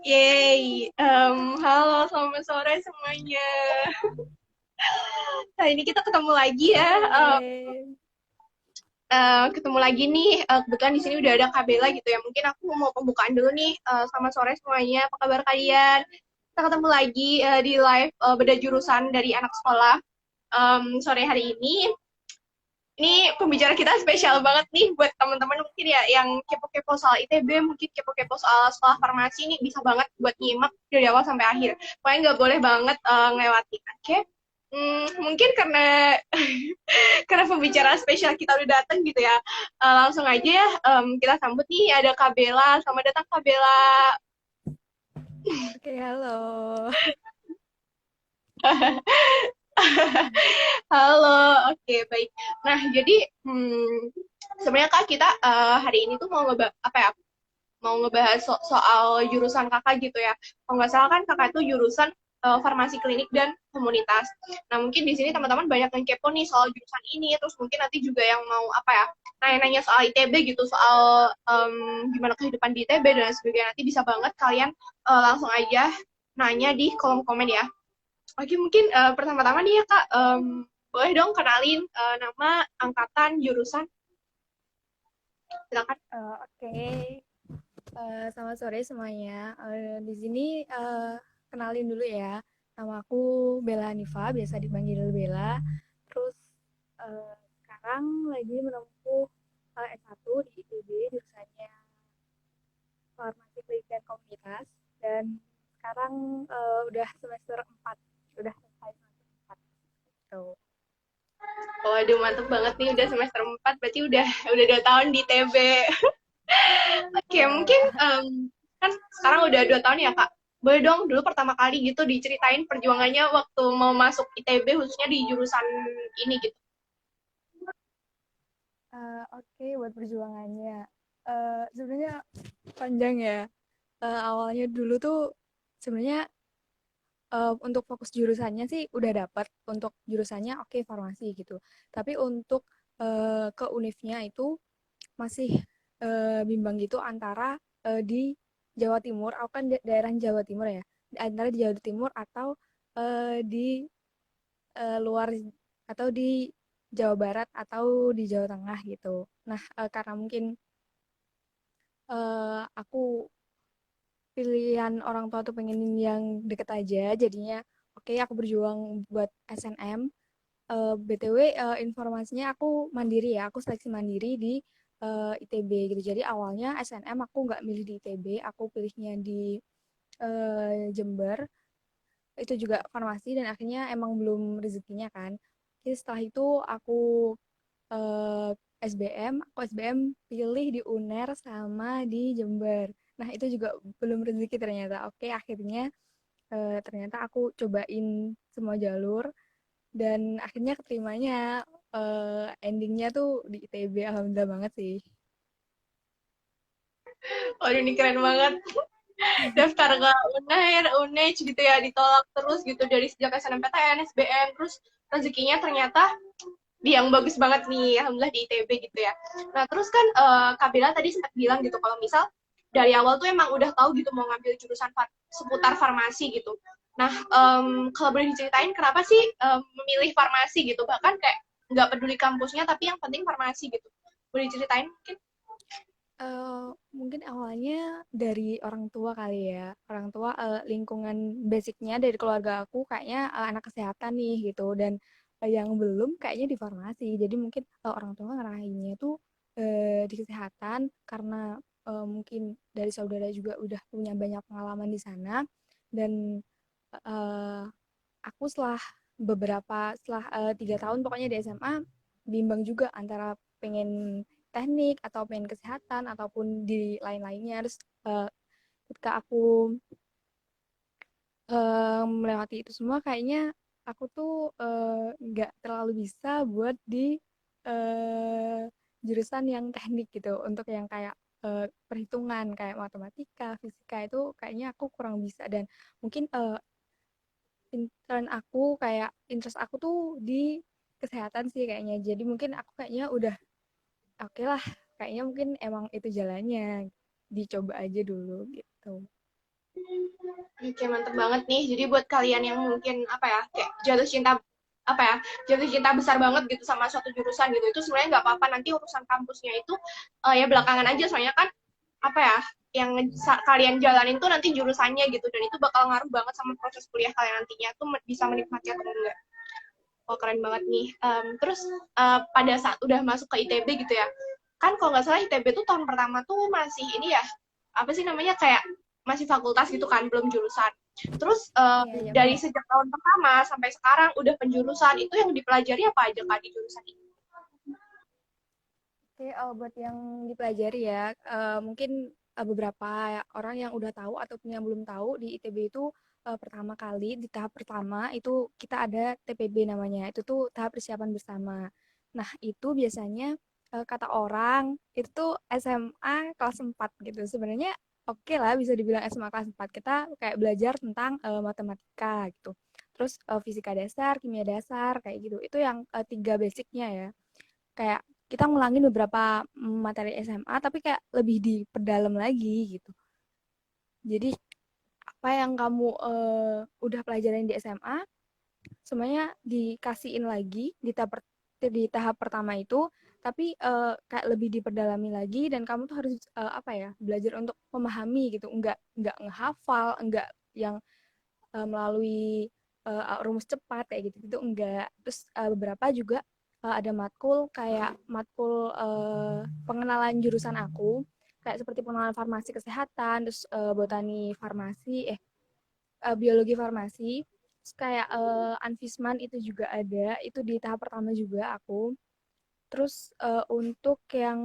Yeay, halo selamat sore semuanya. Nah ini kita ketemu lagi ya. Sore. Ketemu lagi nih. Kebetulan di sini udah ada Kabela gitu ya. Mungkin aku mau pembukaan dulu nih. Selamat sore semuanya. Apa kabar kalian? Kita ketemu lagi di live beda jurusan dari anak sekolah sore hari ini. Ini pembicara kita spesial banget nih buat teman-teman mungkin ya yang kepo-kepo soal ITB, mungkin kepo-kepo soal sekolah farmasi ini bisa banget buat nyimak dari awal sampai akhir. Pokoknya nggak boleh banget ngelewatin, oke? Okay? Mungkin karena karena pembicara spesial kita udah datang gitu ya, langsung aja ya kita sambut nih ada Kabela. Selamat datang Kabela. Oke, halo. Halo, oke baik. Nah jadi sebenarnya kak kita hari ini tuh mau apa ya? Mau ngebahas soal jurusan kakak gitu ya. Kalau nggak salah kan kakak itu jurusan farmasi klinik dan komunitas. Nah mungkin di sini teman-teman banyak yang kepo nih soal jurusan ini, terus mungkin nanti juga yang mau apa ya, nanya-nanya soal ITB gitu, soal gimana kehidupan di ITB dan sebagainya. Nanti bisa banget kalian langsung aja nanya di kolom komen ya. Oke mungkin pertama-tama nih ya kak, boleh dong kenalin nama, angkatan, jurusan, silakan. Oke. Selamat sore semuanya. Di sini kenalin dulu ya. Nama aku Bella Hanifa, biasa dipanggil Bella. Terus sekarang lagi menempuh S1 di ITB, jurusannya Farmasi Klinik dan Komunitas. Dan sekarang udah semester 4, udah selesai semester 4. Gitu. Waduh, mantep banget nih udah semester 4 berarti udah 2 tahun di TB. Oke, mungkin Iya. kan sekarang udah 2 tahun ya, Kak. Boleh dong dulu pertama kali gitu diceritain perjuangannya waktu mau masuk ITB khususnya di jurusan ini gitu. Oke, buat perjuangannya. Sebenarnya panjang ya. Awalnya dulu tuh sebenarnya untuk fokus jurusannya sih udah dapat untuk jurusannya oke farmasi gitu. Tapi untuk ke univnya itu masih bimbang gitu antara di Jawa Timur, aku kan daerah Jawa Timur ya, antara di Jawa Timur atau di luar atau di Jawa Barat atau di Jawa Tengah gitu. Nah, karena mungkin aku pilihan orang tua tuh pengen yang deket aja, jadinya oke aku berjuang buat SNM. BTW informasinya aku mandiri ya, aku seleksi mandiri di ITB gitu. Jadi awalnya SNM aku nggak milih di ITB, aku pilihnya di Jember. Itu juga farmasi dan akhirnya emang belum rezekinya kan. Jadi setelah itu aku eh, aku SBM pilih di UNER sama di Jember. Nah, itu juga belum rezeki ternyata. Oke, akhirnya ternyata aku cobain semua jalur dan akhirnya keterimanya endingnya tuh di ITB. Alhamdulillah banget sih. Waduh, ini keren banget. Daftar ke UNER, UNEJ gitu ya, ditolak terus gitu dari sejak SNMPTN, SBM, terus rezekinya ternyata di yang bagus banget nih, alhamdulillah di ITB gitu ya. Nah terus kan Kak Bella tadi sempat bilang gitu kalau misal dari awal tuh emang udah tahu gitu mau ngambil jurusan seputar farmasi gitu. Nah kalau boleh diceritain kenapa sih memilih farmasi gitu, bahkan kayak nggak peduli kampusnya tapi yang penting farmasi gitu. Boleh diceritain mungkin? Mungkin awalnya dari orang tua kali ya. Orang tua lingkungan basicnya dari keluarga aku kayaknya anak kesehatan nih gitu dan yang belum kayaknya di farmasi. Jadi mungkin orang tua ngarahinnya tuh di kesehatan karena mungkin dari saudara juga udah punya banyak pengalaman di sana dan eh, aku setelah 3 tahun pokoknya di SMA bimbang juga antara pengen teknik atau pengen kesehatan ataupun di lain-lainnya terus ketika aku melewati itu semua kayaknya aku tuh nggak terlalu bisa buat di eh, jurusan yang teknik gitu untuk yang kayak perhitungan kayak matematika fisika itu kayaknya aku kurang bisa dan mungkin interest aku tuh di kesehatan sih kayaknya. Jadi mungkin aku kayaknya udah oke lah. Kayaknya mungkin emang itu jalannya. Dicoba aja dulu gitu. Oke, mantep banget nih. Jadi buat kalian yang mungkin apa ya, kayak jatuh cinta apa ya, jatuh cinta besar banget gitu sama suatu jurusan gitu, itu sebenarnya nggak apa-apa, nanti urusan kampusnya itu ya belakangan aja, soalnya kan apa ya, yang kalian jalanin tuh nanti jurusannya gitu, dan itu bakal ngaruh banget sama proses kuliah kalian nantinya tuh bisa menikmati atau enggak. Oh, keren banget nih. Terus pada saat udah masuk ke ITB gitu ya, kan kalau nggak salah ITB tuh tahun pertama tuh masih ini ya, apa sih namanya, kayak masih fakultas gitu kan, belum jurusan. Terus Iya, iya dari benar. sejak tahun pertama sampai sekarang udah penjurusan, itu yang dipelajari apa aja Kak di jurusan ini? Oke, buat yang dipelajari ya, mungkin beberapa orang yang udah tahu ataupun yang belum tahu di ITB itu pertama kali di tahap pertama itu kita ada TPB namanya. Itu tuh tahap persiapan bersama. Nah, itu biasanya kata orang itu tuh SMA kelas 4 gitu. Sebenarnya oke lah bisa dibilang SMA kelas 4. Kita kayak belajar tentang matematika gitu. Terus fisika dasar, kimia dasar kayak gitu. Itu yang tiga basicnya ya. Kayak kita ngulangin beberapa materi SMA tapi kayak lebih diperdalam lagi gitu. Jadi apa yang kamu udah pelajarin di SMA semuanya dikasihin lagi di tahap pertama itu, tapi kayak lebih diperdalami lagi dan kamu tuh harus apa ya, belajar untuk memahami gitu, enggak ngehafal, enggak yang melalui rumus cepat kayak gitu gitu enggak. Terus beberapa juga ada matkul kayak matkul pengenalan jurusan aku kayak seperti pengenalan farmasi kesehatan, terus botani farmasi, biologi farmasi, terus kayak anfisman itu juga ada, itu di tahap pertama juga aku. Terus untuk yang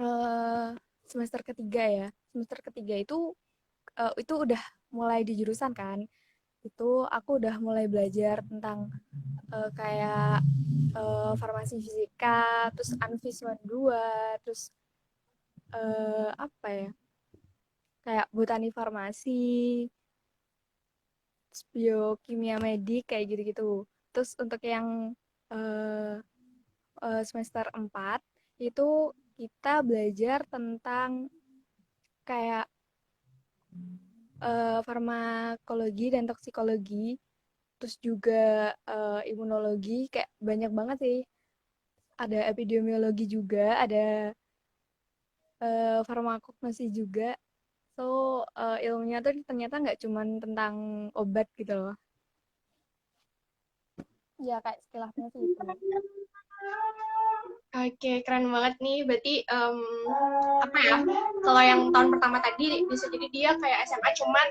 eh, semester ketiga ya, semester ketiga itu udah mulai di jurusan kan, itu aku udah mulai belajar tentang kayak farmasi fisika, terus anfisman 2, terus apa ya, kayak botani farmasi, terus biokimia medik kayak gitu-gitu. Terus untuk yang eh, semester 4 itu kita belajar tentang kayak farmakologi dan toksikologi, terus juga imunologi, kayak banyak banget sih. Ada epidemiologi juga, ada farmakognosi juga. So, ilmunya tuh ternyata nggak cuma tentang obat gitu loh. Ya, kayak sekilasnya sih itu. Oke, keren banget nih. Berarti apa ya? Kalau yang tahun pertama tadi bisa jadi dia kayak SMA, cuman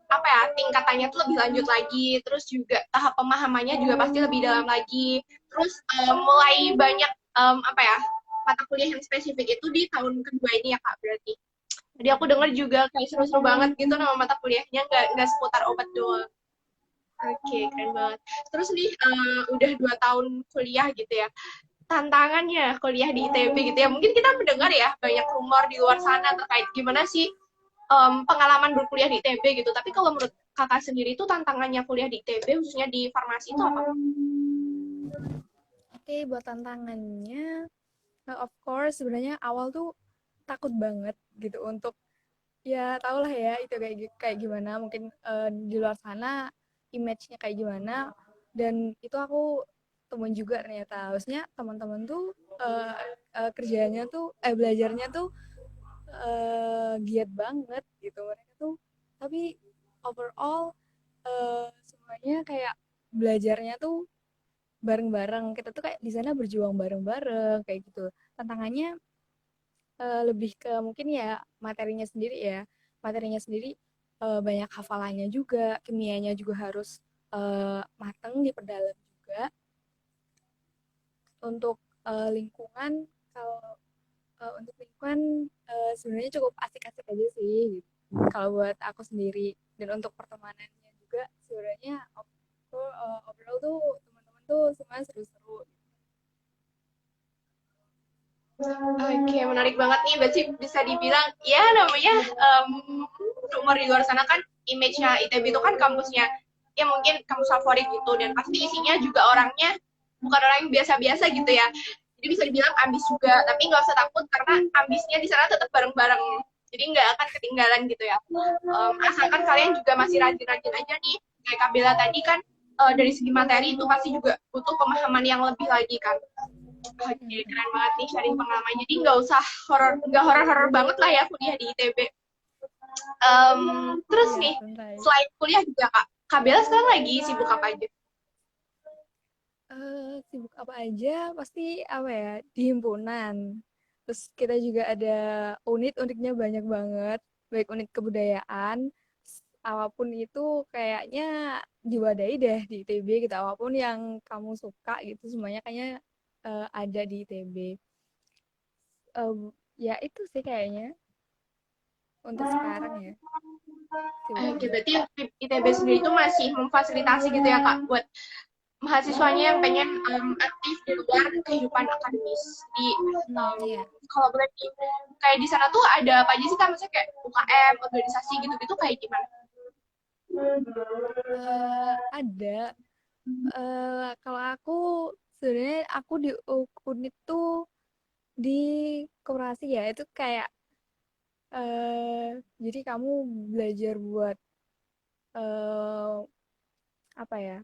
apa ya, tingkatannya tuh lebih lanjut lagi. Terus juga tahap pemahamannya juga pasti lebih dalam lagi. Terus mulai banyak apa ya, mata kuliah yang spesifik itu di tahun kedua ini ya Kak berarti. Jadi aku dengar juga kayak seru-seru banget gitu nama mata kuliahnya, nggak seputar obat doang. Oke, keren banget. Terus nih udah 2 tahun kuliah gitu ya, tantangannya kuliah di ITB gitu ya. Mungkin kita mendengar ya banyak rumor di luar sana terkait gimana sih pengalaman berkuliah di ITB gitu. Tapi kalau menurut kakak sendiri itu tantangannya kuliah di ITB khususnya di farmasi itu apa? Oke, buat tantangannya, of course sebenarnya awal tuh takut banget gitu untuk ya tau lah ya itu kayak gimana mungkin di luar sana image-nya kayak gimana, dan itu aku temuin juga ternyata harusnya teman-teman tuh kerjanya tuh belajarnya tuh giat banget gitu mereka tuh, tapi overall semuanya kayak belajarnya tuh bareng-bareng, kita tuh kayak di sana berjuang bareng-bareng kayak gitu. Tantangannya lebih ke mungkin ya materinya sendiri banyak hafalannya juga, kimianya juga harus mateng diperdalam juga. Untuk lingkungan, kalau untuk lingkungan sebenarnya cukup asik-asik aja sih gitu. Kalau buat aku sendiri, dan untuk pertemanannya juga sebenarnya overall tuh teman-teman tuh semua seru-seru. Oke, menarik banget nih. Berarti bisa dibilang, ya namanya rumor di luar sana kan, image-nya ITB itu kan kampusnya, ya mungkin kampus favorit gitu. Dan pasti isinya juga orangnya bukan orang yang biasa-biasa gitu ya. Jadi bisa dibilang ambis juga, tapi nggak usah takut karena ambisnya di sana tetap bareng-bareng. Jadi nggak akan ketinggalan gitu ya. Asalkan kalian juga masih rajin-rajin aja nih. Kayak Kabela tadi kan dari segi materi itu pasti juga butuh pemahaman yang lebih lagi kan. Oke, keren banget nih sharing pengalaman. Jadi nggak usah nggak horor-horor banget lah ya kuliah di ITB. Terus Iya, nih, santai. selain kuliah juga Kak, Kak Bella sekarang lagi sibuk apa aja? Sibuk apa aja pasti apa ya di himpunan. Terus kita juga ada unit-unitnya banyak banget, baik unit kebudayaan, apapun itu kayaknya diwadahi deh di ITB gitu. Apapun yang kamu suka gitu semuanya kayaknya ada di ITB. Ya itu sih kayaknya untuk sekarang ya Oke, sibuknya. berarti ITB sendiri itu masih memfasilitasi gitu ya Kak buat mahasiswanya yang pengen aktif di luar kehidupan akademis. Di Iya. kalau boleh kayak di sana tuh ada apa aja sih Kak? Maksudnya kayak UKM, organisasi gitu-gitu kayak gimana? Ada. Kalau aku sebenarnya aku di unit tuh di koperasi ya itu kayak jadi kamu belajar buat eh apa ya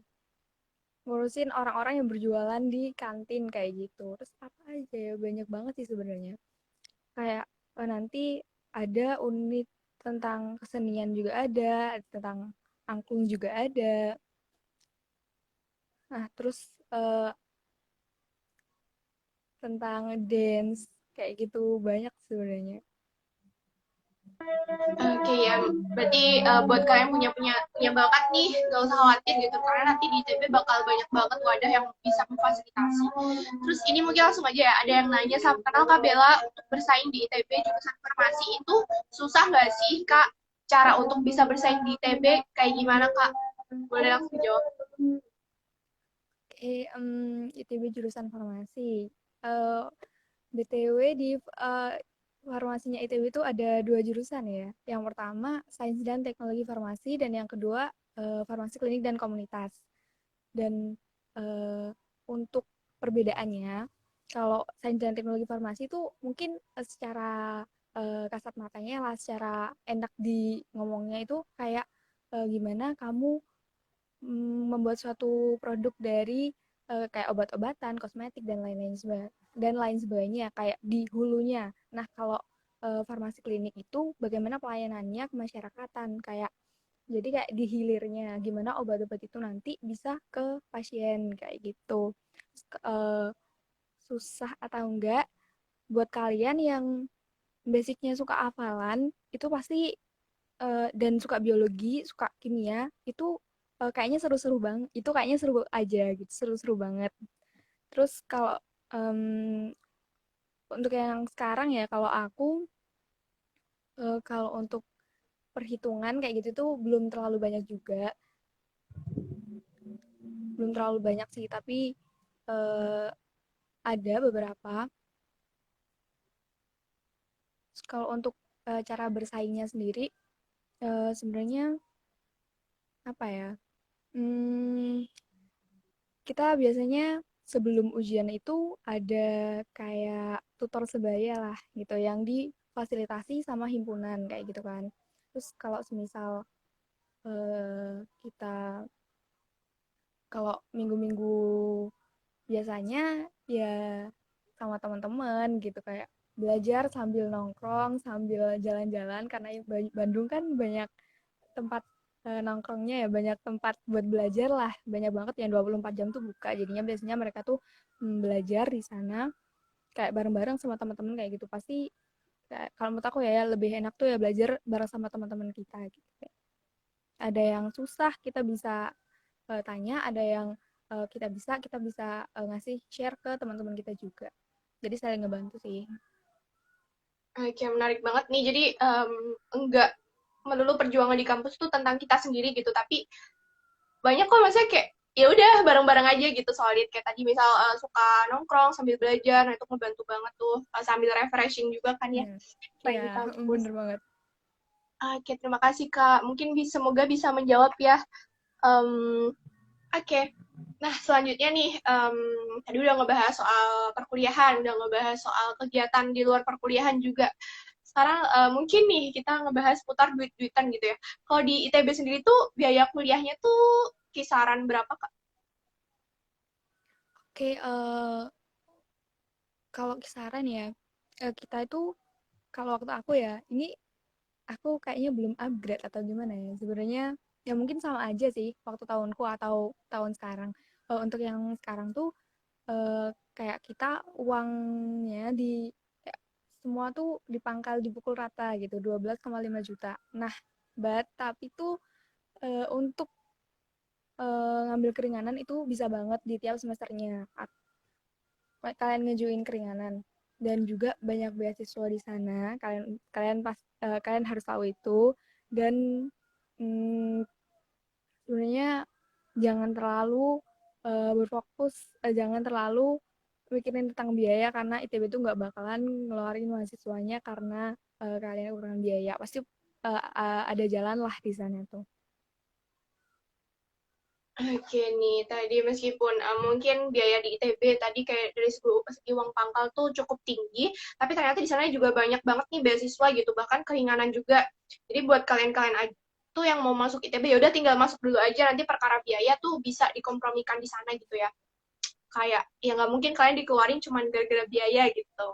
ngurusin orang-orang yang berjualan di kantin kayak gitu. Terus apa aja ya banyak banget sih sebenarnya. Kayak nanti ada unit tentang kesenian juga ada, tentang angklung juga ada. Nah, terus eh, tentang dance kayak gitu banyak sebenarnya. Oke ya, berarti buat kalian punya bakat nih, gak usah khawatir gitu, karena nanti di ITB bakal banyak banget wadah yang bisa memfasilitasi. Terus ini mungkin langsung aja ya, ada yang nanya, sama kenal Kak Bella untuk bersaing di ITB jurusan farmasi itu susah nggak sih Kak? Cara untuk bisa bersaing di ITB kayak gimana Kak? Boleh langsung jawab. ITB jurusan farmasi. Eh, BTW di farmasinya ITB itu ada dua jurusan ya. Yang pertama Sains dan Teknologi Farmasi dan yang kedua Farmasi Klinik dan Komunitas. Dan untuk perbedaannya, kalau Sains dan Teknologi Farmasi itu mungkin secara kasat matanya lah, secara enak di ngomongnya itu kayak gimana kamu membuat suatu produk dari kayak obat-obatan, kosmetik dan lain sebagainya kayak di hulunya. Nah, kalau farmasi klinik itu bagaimana pelayanannya ke masyarakatan kayak jadi kayak di hilirnya gimana obat-obat itu nanti bisa ke pasien kayak gitu. Susah atau enggak buat kalian yang basicnya suka hafalan itu pasti dan suka biologi, suka kimia, itu kayaknya seru-seru bang. Itu kayaknya seru aja gitu, seru-seru banget. Terus kalau em, untuk yang sekarang ya, kalau aku kalau untuk perhitungan kayak gitu tuh belum terlalu banyak juga, belum terlalu banyak sih. Tapi eh, ada beberapa. Terus kalau untuk cara bersaingnya sendiri, sebenarnya apa ya? Hmm, kita biasanya sebelum ujian itu ada kayak tutor sebaya lah gitu yang difasilitasi sama himpunan kayak gitu kan. Terus kalau semisal kita kalau minggu-minggu biasanya ya sama teman-teman gitu kayak belajar sambil nongkrong sambil jalan-jalan karena Bandung kan banyak tempat nongkrongnya ya banyak tempat buat belajar lah banyak banget yang 24 jam tuh buka jadinya biasanya mereka tuh belajar di sana kayak bareng-bareng sama teman-teman kayak gitu pasti kayak, kalau menurut aku ya lebih enak tuh ya belajar bareng sama teman-teman kita gitu ada yang susah kita bisa tanya ada yang kita bisa ngasih share ke teman-teman kita juga jadi saling ngebantu sih. Oke, menarik banget nih. Jadi enggak melulu perjuangan di kampus tuh tentang kita sendiri gitu, tapi banyak kok maksudnya kayak ya udah bareng-bareng aja gitu solid kayak tadi misal suka nongkrong sambil belajar nah itu ngebantu banget tuh sambil refreshing juga kan ya Iya, selain iya, di kampus. bener banget. Oke, terima kasih Kak. Mungkin semoga bisa menjawab ya. Oke. Nah, selanjutnya nih, tadi udah ngebahas soal perkuliahan, udah ngebahas soal kegiatan di luar perkuliahan juga. Sekarang mungkin nih kita ngebahas putar duit-duitan gitu ya. Kalau di ITB sendiri tuh biaya kuliahnya tuh kisaran berapa, Kak? Oke, kalau kisaran ya, kita itu kalau waktu aku ya, ini aku kayaknya belum upgrade atau gimana ya. Sebenarnya ya mungkin sama aja sih waktu tahunku atau tahun sekarang. Untuk yang sekarang tuh kayak kita uangnya kayak semua tuh dipangkal dipukul rata gitu 12,5 juta. Nah, tapi tuh untuk ngambil keringanan itu bisa banget di tiap semesternya. Kalian ngejuin keringanan dan juga banyak beasiswa di sana. Kalian kalian kalian harus tahu itu dan mm, sebenarnya jangan terlalu berfokus, jangan terlalu mikirin tentang biaya karena ITB itu nggak bakalan ngeluarin mahasiswanya karena kalian kurang biaya. Pasti ada jalan lah di sana tuh. Oke nih, tadi meskipun mungkin biaya di ITB tadi kayak dari segi uang pangkal tuh cukup tinggi, tapi ternyata di sana juga banyak banget nih beasiswa gitu, bahkan keringanan juga. Jadi buat kalian-kalian aja tuh yang mau masuk ITB, ya udah tinggal masuk dulu aja, nanti perkara biaya tuh bisa dikompromikan di sana gitu ya. Kayak ya nggak mungkin kalian dikeluarin cuma gara-gara biaya gitu.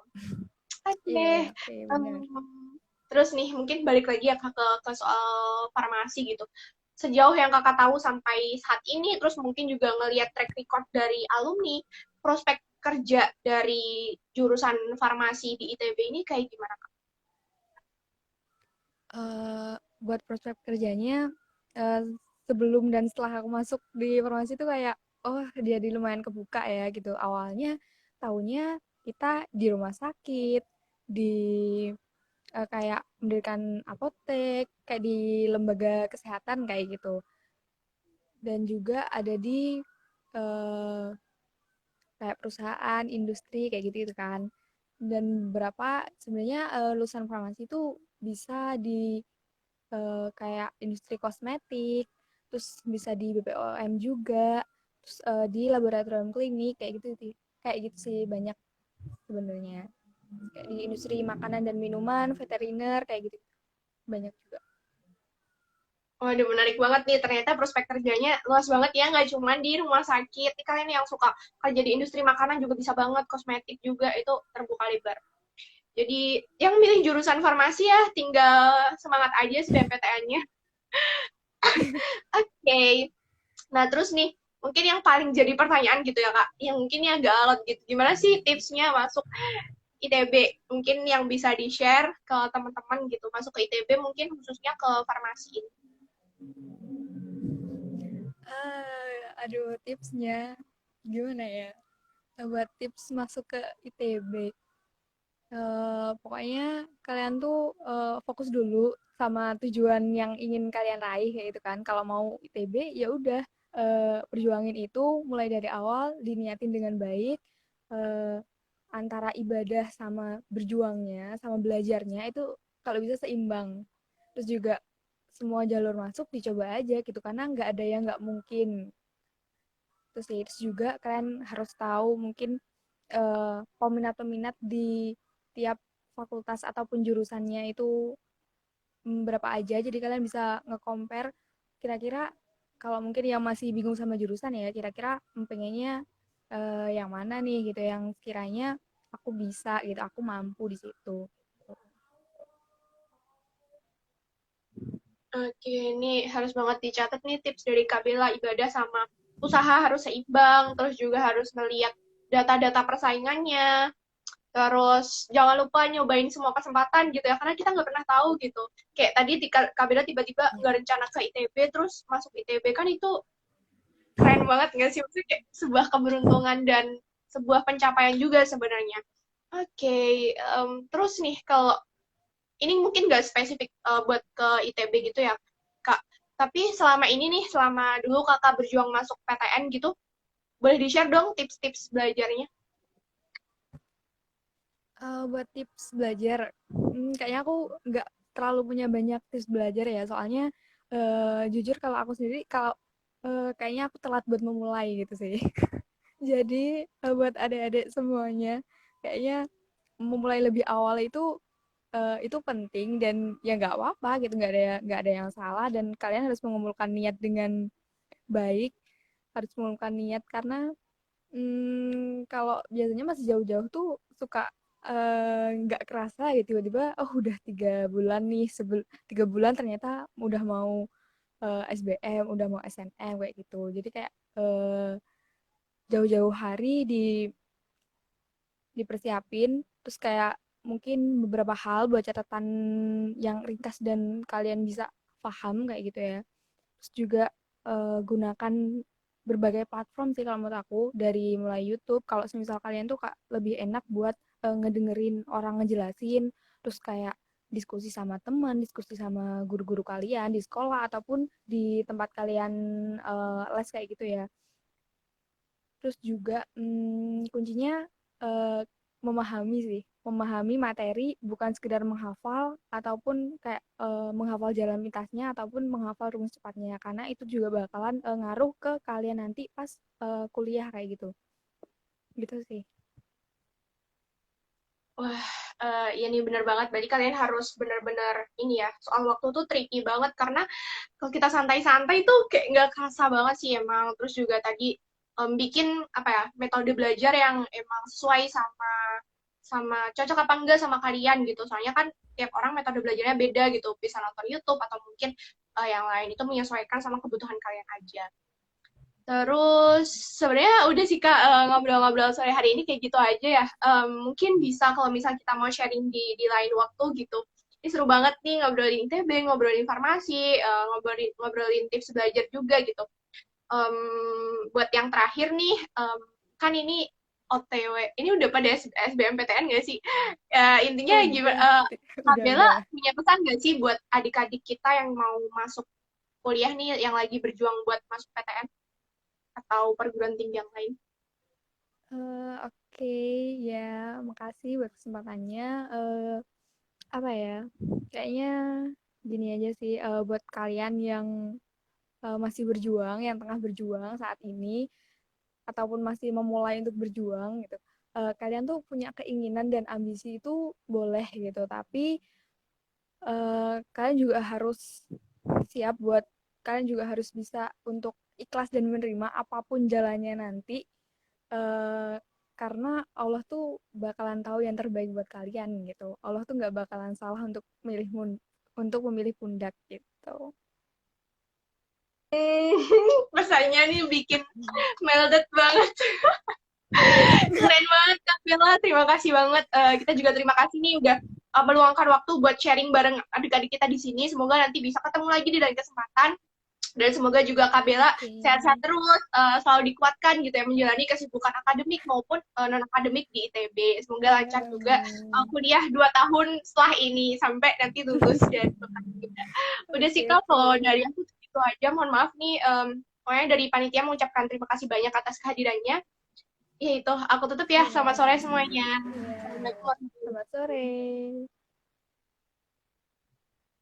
Iya, Oke, oke, em, benar. terus nih mungkin balik lagi ya ke soal farmasi gitu. Sejauh yang kakak tahu sampai saat ini, terus mungkin juga ngelihat track record dari alumni, prospek kerja dari jurusan farmasi di ITB ini kayak gimana, Kak? Buat prospek kerjanya eh, sebelum dan setelah aku masuk di farmasi itu kayak oh jadi lumayan kebuka ya gitu. Awalnya tahunya kita di rumah sakit, di kayak mendirikan apotek, kayak di lembaga kesehatan kayak gitu. Dan juga ada di eh, kayak perusahaan, industri kayak gitu, gitu kan. Dan beberapa sebenarnya lulusan farmasi itu bisa di kayak industri kosmetik, terus bisa di BPOM juga, terus di laboratorium klinik kayak gitu sih. Kayak gitu sih banyak sebenarnya. Kayak di industri makanan dan minuman, veteriner kayak gitu banyak juga. Waduh, menarik banget nih. Ternyata prospek kerjanya luas banget ya, nggak cuma di rumah sakit. Nih, kalian yang suka kerja di industri makanan juga bisa banget, kosmetik juga itu terbuka lebar. Jadi yang milih jurusan farmasi ya tinggal semangat aja SBMPTN-nya. Oke. Okay. Nah, terus nih, mungkin yang paling jadi pertanyaan gitu ya, Kak. Yang mungkin ya agak alot gitu. Gimana sih tipsnya masuk ITB? Mungkin yang bisa di-share ke teman-teman gitu. Masuk ke ITB mungkin khususnya ke farmasi ini. Aduh tipsnya gimana ya? Buat tips masuk ke ITB. Pokoknya kalian tuh fokus dulu sama tujuan yang ingin kalian raih kayak gitu kan. Kalau mau ITB ya udah perjuangin itu mulai dari awal diniatin dengan baik eh, antara ibadah sama berjuangnya sama belajarnya itu kalau bisa seimbang. Terus juga semua jalur masuk dicoba aja gitu karena nggak ada yang nggak mungkin. Terus juga kalian harus tahu mungkin peminat-peminat di tiap fakultas ataupun jurusannya itu berapa aja. Jadi kalian bisa nge-compare kira-kira kalau mungkin yang masih bingung sama jurusan ya, kira-kira pengennya yang mana nih gitu yang kiranya aku bisa gitu, aku mampu di situ. Oke, ini harus banget dicatat nih tips dari Kak Bella, ibadah sama usaha harus seimbang, terus juga harus ngeliat data-data persaingannya, terus jangan lupa nyobain semua kesempatan gitu ya, karena kita nggak pernah tahu gitu. Kayak tadi Kak Bella tiba-tiba nggak rencana ke ITB, terus masuk ITB, kan itu keren banget nggak sih? Maksudnya kayak sebuah keberuntungan dan sebuah pencapaian juga sebenarnya. Oke, terus nih kalau ini mungkin nggak spesifik buat ke ITB gitu ya, Kak. Tapi selama ini nih, selama dulu Kakak berjuang masuk PTN gitu, boleh di-share dong tips-tips belajarnya? Buat tips belajar, kayaknya aku nggak terlalu punya banyak tips belajar ya, soalnya jujur kalau aku sendiri, kalau kayaknya aku telat buat memulai gitu sih. Jadi buat adik-adik semuanya, kayaknya memulai lebih awal itu penting dan ya nggak apa-apa gitu, nggak ada yang salah dan kalian harus mengumpulkan niat dengan baik, harus mengumpulkan niat karena kalau biasanya masih jauh-jauh tuh suka nggak kerasa gitu tiba-tiba oh udah 3 bulan nih 3 bulan ternyata udah mau SBM udah mau SNM kayak gitu jadi kayak jauh-jauh hari dipersiapin terus kayak mungkin beberapa hal buat catatan yang ringkas dan kalian bisa paham kayak gitu ya. Terus juga gunakan berbagai platform sih kalau menurut aku dari mulai YouTube. Kalau misal kalian tuh kak lebih enak buat ngedengerin orang ngejelasin, terus kayak diskusi sama teman, diskusi sama guru-guru kalian di sekolah ataupun di tempat kalian les kayak gitu ya. Terus juga kuncinya eh, memahami sih, memahami materi bukan sekedar menghafal ataupun kayak menghafal jalan pintasnya ataupun menghafal rumus cepatnya karena itu juga bakalan ngaruh ke kalian nanti pas kuliah kayak gitu. Gitu sih. Wah, ya nih bener banget. Berarti kalian harus bener-bener ini ya. Soal waktu tuh tricky banget karena kalau kita santai-santai tuh kayak nggak kerasa banget sih emang. Terus juga tadi bikin apa ya metode belajar yang emang sesuai sama sama cocok apa enggak sama kalian gitu. Soalnya kan tiap orang metode belajarnya beda gitu. Bisa nonton YouTube atau mungkin yang lain itu menyesuaikan sama kebutuhan kalian aja. Terus sebenarnya udah sih Kak ngobrol-ngobrol sore hari ini kayak gitu aja ya. Mungkin bisa kalau misal kita mau sharing di lain waktu gitu. Ini seru banget nih ngobrolin ITB, ngobrolin farmasi, ngobrolin ngobrolin tips belajar juga gitu. Em, buat yang terakhir nih, kan ini OTW, ini udah pada SBMPTN nggak sih? Intinya gimana? Udah, Kak Bella udah. punya pesan nggak sih buat adik-adik kita yang mau masuk kuliah nih, yang lagi berjuang buat masuk PTN? Atau perguruan tinggi yang lain. Oke, ya, makasih buat kesempatannya. Apa ya? Kayaknya gini aja sih buat kalian yang masih berjuang, yang tengah berjuang saat ini, ataupun masih memulai untuk berjuang gitu. Kalian tuh punya keinginan dan ambisi itu boleh gitu, tapi kalian juga harus siap buat kalian juga harus bisa untuk ikhlas dan menerima apapun jalannya nanti eh, karena Allah tuh bakalan tahu yang terbaik buat kalian gitu. Allah tuh nggak bakalan salah untuk memilih pundak gitu. Hmm, pesannya nih bikin melded banget. Keren banget Kak Bella, terima kasih banget. Kita juga terima kasih nih udah meluangkan waktu buat sharing bareng adik-adik kita di sini. Semoga nanti bisa ketemu lagi di lain kesempatan. Dan semoga juga Kak Bella Oke. sehat-sehat terus, selalu dikuatkan gitu ya menjalani kesibukan akademik maupun non-akademik di ITB. Semoga lancar juga Amin. kuliah 2 tahun setelah ini sampai nanti lulus dan udah sih Oke, Kak, oke. kalau dari aku itu aja. Mohon maaf nih, pokoknya dari panitia mengucapkan terima kasih banyak atas kehadirannya. Ya itu, aku tutup ya. Iya. Selamat sore semuanya. Iya. Assalamualaikum warahmatullahi Selamat sore.